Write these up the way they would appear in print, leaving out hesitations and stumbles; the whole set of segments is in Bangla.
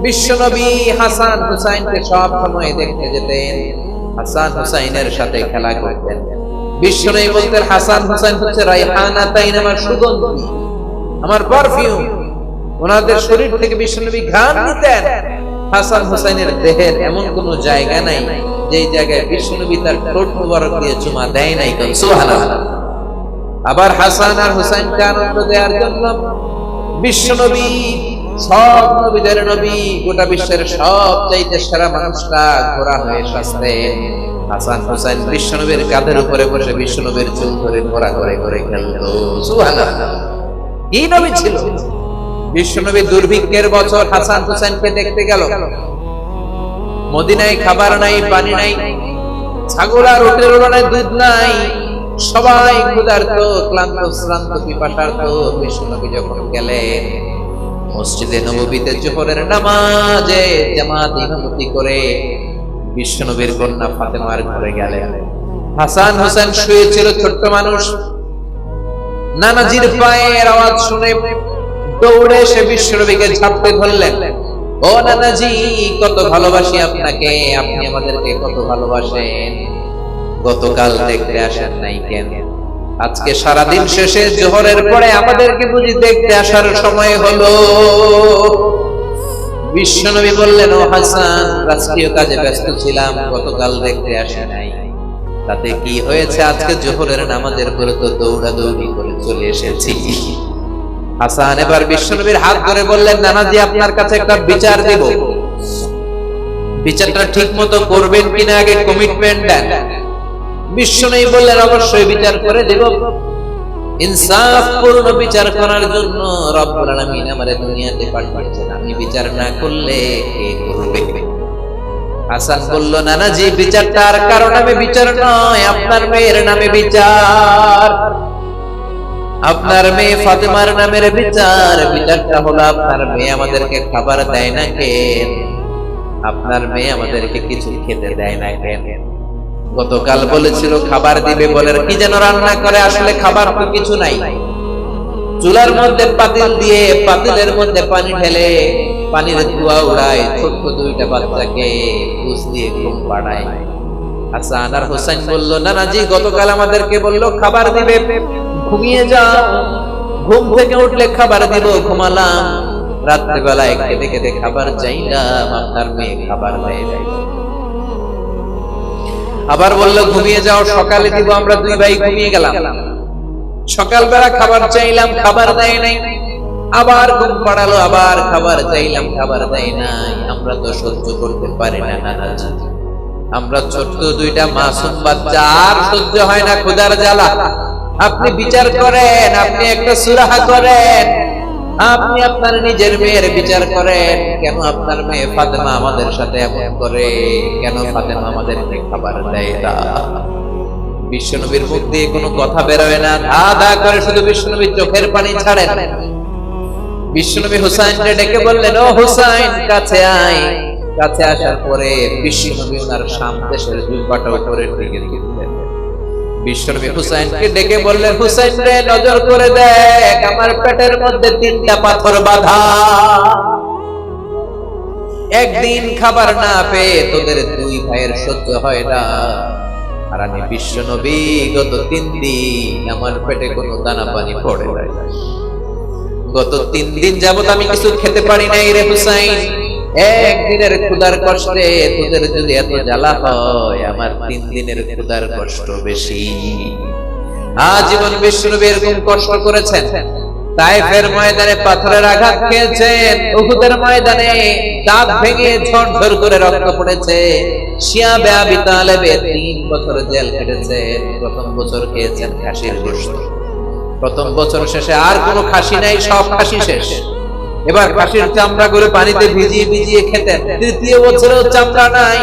বিশ্বনবী হাসান হুসাইনকে সব সময় দেখতে যেতেন, হাসান হুসাইনের সাথে খেলা করতেন। বিশ্বনবী বলতেন, হাসান হুসাইন হচ্ছে রাইহানাতাইন, আমার সুগন্ধি, আমার পারফিউম। ওনাদের শরীর থেকে বিশ্বনবী ঘ্রাণ নিতেন। হাসান হুসাইনের দেহের এমন কোন জায়গা নাই যে জায়গায় বিশ্বনবী তার ঠোঁট মোবারক দিয়ে চুমা দেয় নাই। সুবহানাল্লাহ। আবার হাসান আর হুসাইনকে আনন্দ দেওয়ার জন্য বিশ্বনবী, সব নবীদের নবী, গোটা বিশ্বের সব চাইতে সেরা মানুষটা ঘোড়া হয়ে সাজতেন। হাসান হুসাইন বিশ্বনবীর কাঁধের উপরে বসে বিশ্বনবীর চুল ধরে ঘোড়া করে করে খেলতো। সুবহানাল্লাহ। কি নবী ছিল! বিশ্বনবী দুর্ভিক্ষের বছর হাসান হুসাইনকে দেখতে গেল। মদিনায় খাবার নাই, পানি নাই, ছাগল আর উটের উড়ানে দুধ নাই, সবাই ক্ষুধার্ত, ক্লান্ত, শ্রান্ত, পিপাসার্ত। বিশ্বনবী যখন গেলেন মসজিদে নববীতে জোহরের নামাজে জামাত ইমামতি করে বিশ্বনবীর কন্যা ফাতেমার ঘরে গেলেন। হাসান হুসাইন শুয়েছিল, ছোট্ট মানুষ। নানাজির পায়ের আওয়াজ শুনে দৌড়ে এসে বিশ্বনবীকে ঝাপটে ধরলেন। ও নানাজি, কত ভালোবাসি আপনাকে, আপনি আমাদেরকে কত ভালোবাসেন। গতকাল দেখতে আসেন নাই কেন? আজকে সারাদিন শেষে জোহরের পরে আমাদেরকে বুঝি দেখতে আসার সময় হলো? বিশ্বনবী বললেন, ও হাসান, রাষ্ট্রীয় কাজে ব্যস্ত ছিলাম, গতকাল দেখতে আসে নাই। তাতে কি হয়েছে? আজকে জোহরের নামাজের পরে তো দৌড়াদৌড়ি করে চলে এসেছি। হাসান এবার বিশ্বনবীর হাত ধরে বললেন, নানাজি, আপনার কাছে একটা বিচার দেব, বিচারটা ঠিক মতো করবেন কিনা আগে কমিটমেন্ট দেন। বিশ্বনবী বললেন, অবশ্যই বিচার করে দেব। ইনসাফপূর্ণ বিচার করার জন্য রব্বুল আলামিন আমাদের দুনিয়াতে পাঠিয়েছেন, আমি বিচার না করলে কে করবে? হাসান বলল, নানাজি, বিচারটার কারণ আমি বিচার নয়, আপনার মেয়ের নামে বিচার, আপনার মেয়ে ফাতেমার নামের বিচার। বিচারটা হলো, আপনার মেয়ে আমাদেরকে খাবার দেয় না কেন? আপনার মেয়ে আমাদেরকে কিছু খেতে দেয় না কেন? গতকাল বলেছিল খাবার দিবে, বলে কি যেন রান্না করে, আসলে খাবার তো কিছু নাই। চুলার মধ্যে পাতিল দিয়ে পাতিলের মধ্যে পানি ঢেলে পানির ধোঁয়া উড়ায়, ছোট্ট দুইটা বাচ্চাকে ঘুষ দিয়ে ঘুম পাড়ায়। হাসান আর হুসাইন বলল, নানাজি, গতকাল আমাদেরকে বললো খাবার দিবে, ঘুমিয়ে যাও, ঘুম থেকে উঠলে খাবার দিব, ঘুমালাম। রাত্রিবেলায় খেতে খেতে খাবার চাইলাম, আপনার মেয়ে খাবার দেয় নাই। আবার বললো ঘুমিয়ে যাও, সকালে দিব, আমরা দুই ভাই ঘুমিয়ে গেলাম। সকালবেলা খাবার চাইলাম, খাবার দেয় নাই। আবার ঘুম পাড়ালো, আবার খাবার চাইলাম, খাবার দেয় নাই। আমরা তো সহ্য করতে পারি না নানাজি, আমরা ছোট্ট দুইটা মাসুম বাচ্চা, আর সহ্য হয় না ক্ষুধার জ্বালা। আপনি বিচার করেন, আপনি একটা সুরাহা করেন, আপনি আপনার নিজের মেয়ের বিচার করেন। কেন আপনার মেয়ে ফাতেমা আমাদের সাথে এমন করে? কেন ফাতেমা আমাদেরকে খাবার দেয় না? বিশ্বনবীর মুখ দিয়ে কোনো কথা বেরোয় না, ধা ধা করে শুধু বিশ্বনবীর চোখের পানি ছাড়েন। বিশ্বনবী হুসাইনকে ডেকে বললেন, ও হুসাইন, কাছে আয়। কাছে আসার পরে বিশ্বনবী ওনার শাম দেশের জুব্বাটা উপরের দিকে তুললেন। বিশ্বনবী হুসাইনকে ডেকে বললেন, হুসাইন রে, নজর করে দেখ, আমার পেটের মধ্যে 3টা পাথর বাঁধা। একদিন খাবার না পেয়ে তোদের দুই ভাইয়ের সহ্য হয় না, আর আমি বিশ্বনবী গত 3 দিন আমার পেটে কোনো দানা পানি পড়ে নাই। গত 3 দিন যাবত আমি কিছু খেতে পারি নাই রে হুসাইন। একদিনের ক্ষুধার কষ্টে তোদের যদি এত জ্বালা হয়, আমার 3 দিনের ক্ষুধার কষ্ট বেশি। আজীবন বিশ্বনবী এরকম কষ্ট করেছেন। তায়েফের ময়দানে পাথরের আঘাত খেয়েছেন, উহুদের ময়দানে দাঁত ভেঙে ঝরঝর করে রক্ত পড়েছে। শিয়াবে আবি তালেবে 3 বছর জেল কেটেছেন। প্রথম বছর খেয়েছেন খাসির গোশত। প্রথম বছর শেষে আর কোনো খাসি নাই, সব খাসি শেষ। এবার খাসির চামড়া করে পানিতে ভিজিয়ে ভিজিয়ে খেতেন। তৃতীয় বছরেও চামড়া নাই।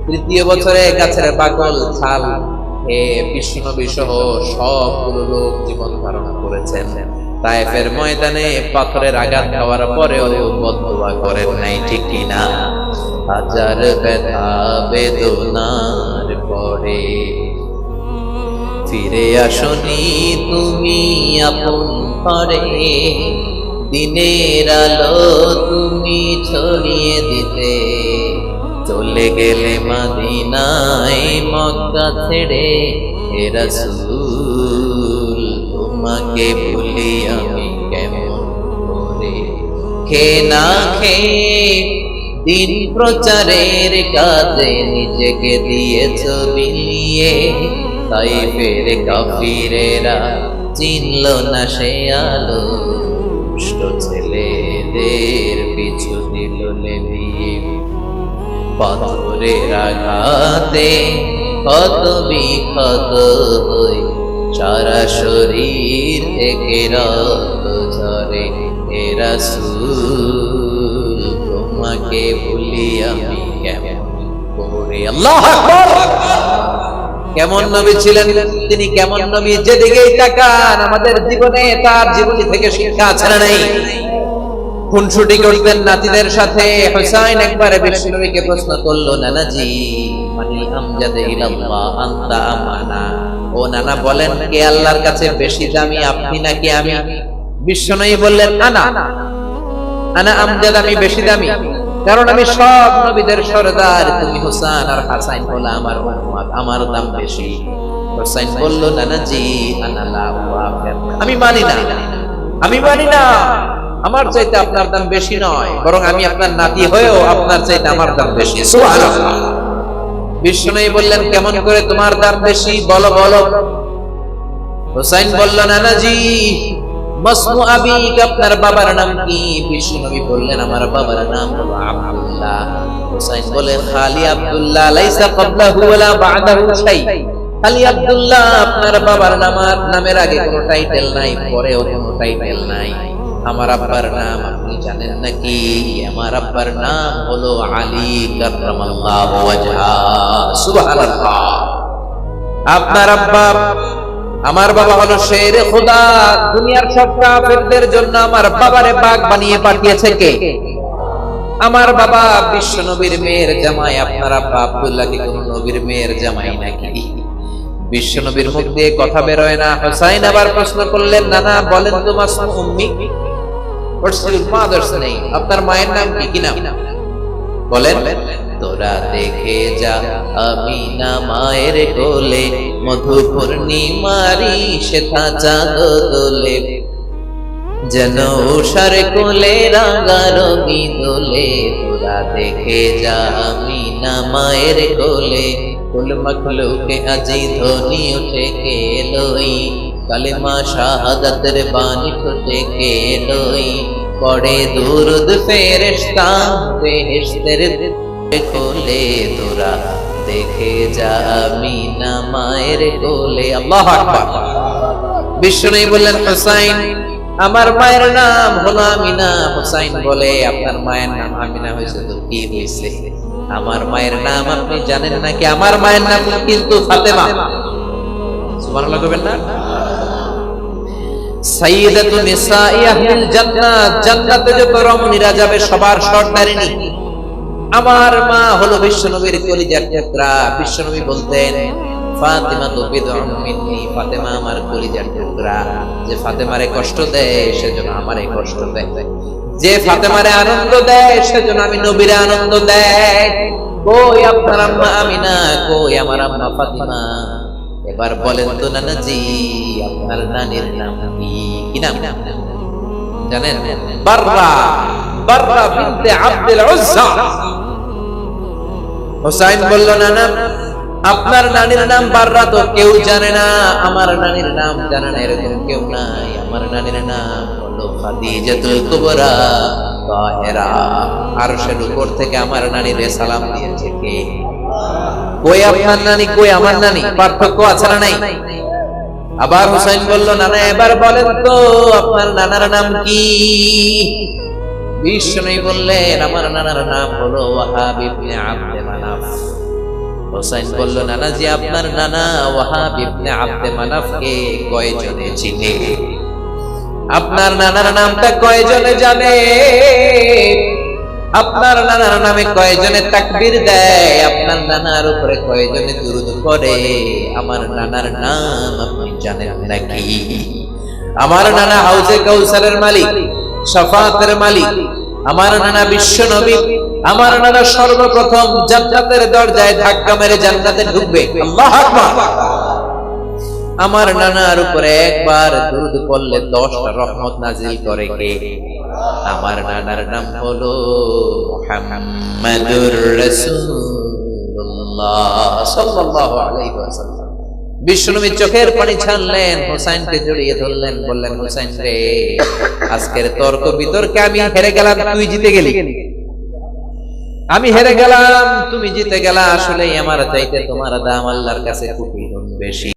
তৃতীয় বছরে গাছের বাকল ছাল বিশ্বনবী সহ সবগুলো লোক জীবন ধারণ করেছেন। তায়েফের ময়দানে পাথরের আঘাত খাওয়ার পরেও বদদুয়া করেন নাই, ঠিক কিনা? হাজার ব্যথা বেদনার পরে ফিরে আসনি তুমি আপন ঘরে। দিনের আলো তুমি ছড়িয়ে দিতে, চলে গেলে মদিনায় মক্কা ছেড়ে হে রাসূল, তোমাকে ভুলি আমি কেমন করে। খেয়ে না খেয়ে দিন প্রচারের কাজে নিজেকে দিয়েছ বিলিয়ে, তাই ফের কাফিরেরা চিনল না সে আলো, দুষ্ট ছেলেদের পিছু দিল লেলিয়ে। পাথরের আঘাতে ক্ষত বিক্ষত হই, সারা শরীর থেকে রক্ত ঝরে হে রাসূল, তোমাকে ভুলি আমি কেমন করে। আল্লাহু আকবার। কেমন নবী ছিলেন তিনি, কেমন নবী যেদিকেই তাকান আমাদের জীবনে তার জীবনী থেকে শিক্ষা আছে না নাই? খুনসুটি করতেন নাতিদের সাথে। হুসাইন একবার বিশ্বনবীকে প্রশ্ন করলো, নানাজি মানি আমজাদে ইলাল্লাহ আনতা আমানা, ও নানা বলেন কে আল্লাহর কাছে বেশি দামি, আপনি নাকি আমি? বিশ্বনবী বললেন আনা আমজাদ, আমি বেশি দামি, কারণ আমি সব নবীদের সরদার, তুমি হুসাইন আর হাসাইন হলো আমার উম্মত, আমার দাম বেশি। হুসাইন বলল, নানাজি আনা লা ওয়াফিক, আমি মানি না, আমার চাইতে আপনার দাম বেশি নয়, বরং আমি আপনার নাতি হয়েও আপনার চাইতে আমার দাম বেশি। সুবহানাল্লাহ। বিশ্বনবী বললেন, কেমন করে তোমার দাম বেশি, বলো। হুসাইন বলল, নানাজি মাসমু আবিক, আপনার বাবার নাম কি? বিশ্বনবী বললেন, আমার বাবার নাম হলো আব্দুল্লাহ। হুসাইন বলে, খালি আব্দুল্লাহ, লাইসা ক্বাবলাহু ওয়ালা বা'দাহু শাই, খালি আব্দুল্লাহ, আপনার বাবার নামের আগে কোনো টাইটেল নাই, পরেও কোনো টাইটেল নাই। আমার আব্বার নাম আপনি জানেন নাকি? আমার আব্বার নাম হলো আলী কাররামাল্লাহু ওয়াজহা। সুবহানাল্লাহ। আপনার আব্বা, আমার বাবা হলো শেরে খোদা, দুনিয়ার সব কাফেরদের জন্য আমার বাবারে বাগ বানিয়ে পাঠিয়েছে কে? আমার বাবা বিশ্ব নবীর মেয়ের জামাই। আপনার আব্বা আব্দুল্লাহ কি কোন নবীর মেয়ের জামাই নাকি? বিশ্ব নবীর মুখ দিয়ে কথা বের হয় না। হুসাইন আবার প্রশ্ন করলেন, নানা বলেন তো মাসমু উম্মি, আপনার মায়ের নাম কি নাম বলেন? তোরা দেখে যা আমিনা মায়ের কোলে, মধু পূর্ণিমারি সেথা চাঁদ দোলে, যেন উষার কোলে রাঙা রবি দোলে। তোরা দেখে যা আমিনা মায়ের কোলে, কুল মখলুকে আজি ধ্বনি উঠে কে লই, কালেমা শাহাদাতের বাণী ফুটে কে লই, পড়ে দুরুদ ফেরেশতা বেহেশতের কোলে। তোরা দেখে যা আমিনা মায়ের কোলে। আল্লাহু আকবার। বিশ্বনবী বললেন, হুসাইন আমার মায়ের নাম হলো আমিনা। হুসাইন বলে, আপনার মায়ের নাম আমিনা হয়েছে তো কি হয়েছে? আমার মায়ের নাম আপনি জানেন নাকি? আমার মায়ের নাম কিন্তু ফাতেমা। সুবহানাল্লাহ কইবেন না? সাইয়্যিদাতু নিসাই আহলিল জান্নাত, জান্নাতে যত রমণীরা যাবে সবার সর্দারিনী আমার মা হলো বিশ্বনবীর কলিজার টুকরা। বিশ্বনবী বলতেন, ফাতিমা তো বিদউন মিন্নি, ফাতেমা আমার কলিজার টুকরা। যে ফাতেমারে কষ্ট দেয় সেজন্য আমারে কষ্ট দেয়, যে ফাতেমারে আনন্দ দেয় সেজন্য আমি নবীরে আনন্দ দেয়। কই আপনার আম্মা আমিনা, কই আমার আম্মা ফাতিমা? এবার বলেন তো নানাজি, আপনার নানির নাম কি? কি নাম জানেন? বাররা বিনতে আব্দুল উজ্জা। হুসাইন বলল, নানা আপনার নানির নাম বাররা তো কেউ জানে না, আমার নানির নাম জানে না এরকম কেউ নাই। আমার নানির নাম হলো খাদিজাতুল কুবরা তাহেরা। আরশের উপর থেকে আমার নানিরে সালাম দিয়েছে কে? কই আপনার নানি, কই আমার নানি? পার্থক্য আছে না নাই? আবার হুসাইন বলল, নানা এবার বলেন তো আপনার নানার নাম কি? বিশ্বনবী বললেন, আমার নানার নাম হলো ওয়াহাব ইবনে আব্দে মানাফ। হুসাইন বলল, নানাজি আপনার নানা ওয়াহাব ইবনে আব্দে মানাফকে কয়জনে চিনে? আপনার নানার নামটা কয়জনে জানে? আপনার নানার নামে কয়জনে তাকবীর দেয়? আপনার নানার উপরে কয়জনে দুরূদ পড়ে? আমার নানার নাম আপনি জানেন নাকি? আমার নানা হাউজে কাউসারের মালিক, শাফাতের মালিক আমার নানা বিশ্ব নবী, আমার নানা সর্বপ্রথম জান্নাতের দরজায় ধাক্কা মেরে জান্নাতে ঢুকবে। আল্লাহু আকবার। আমার নানার উপরে একবার দুরূদ পড়লে 10টা রহমত নাজিল করে কে? আমার নানার নাম হলো মুহাম্মাদুর রাসূলুল্লাহ সাল্লাল্লাহু আলাইহি ওয়াসাল্লাম। বিশ্বনবী চোখের পানি ছাড়লেন, হুসাইনকে জড়িয়ে ধরলেন, বললেন হুসাইন রে, আজকের তর্ক বিতর্কে আমি হেরে গেলাম, তুই জিতে গেলি। আমি হেরে গেলাম, তুমি জিতে গেলা। আসলে আমার চাইতে তোমার দাম আল্লাহর কাছে খুবই বেশি।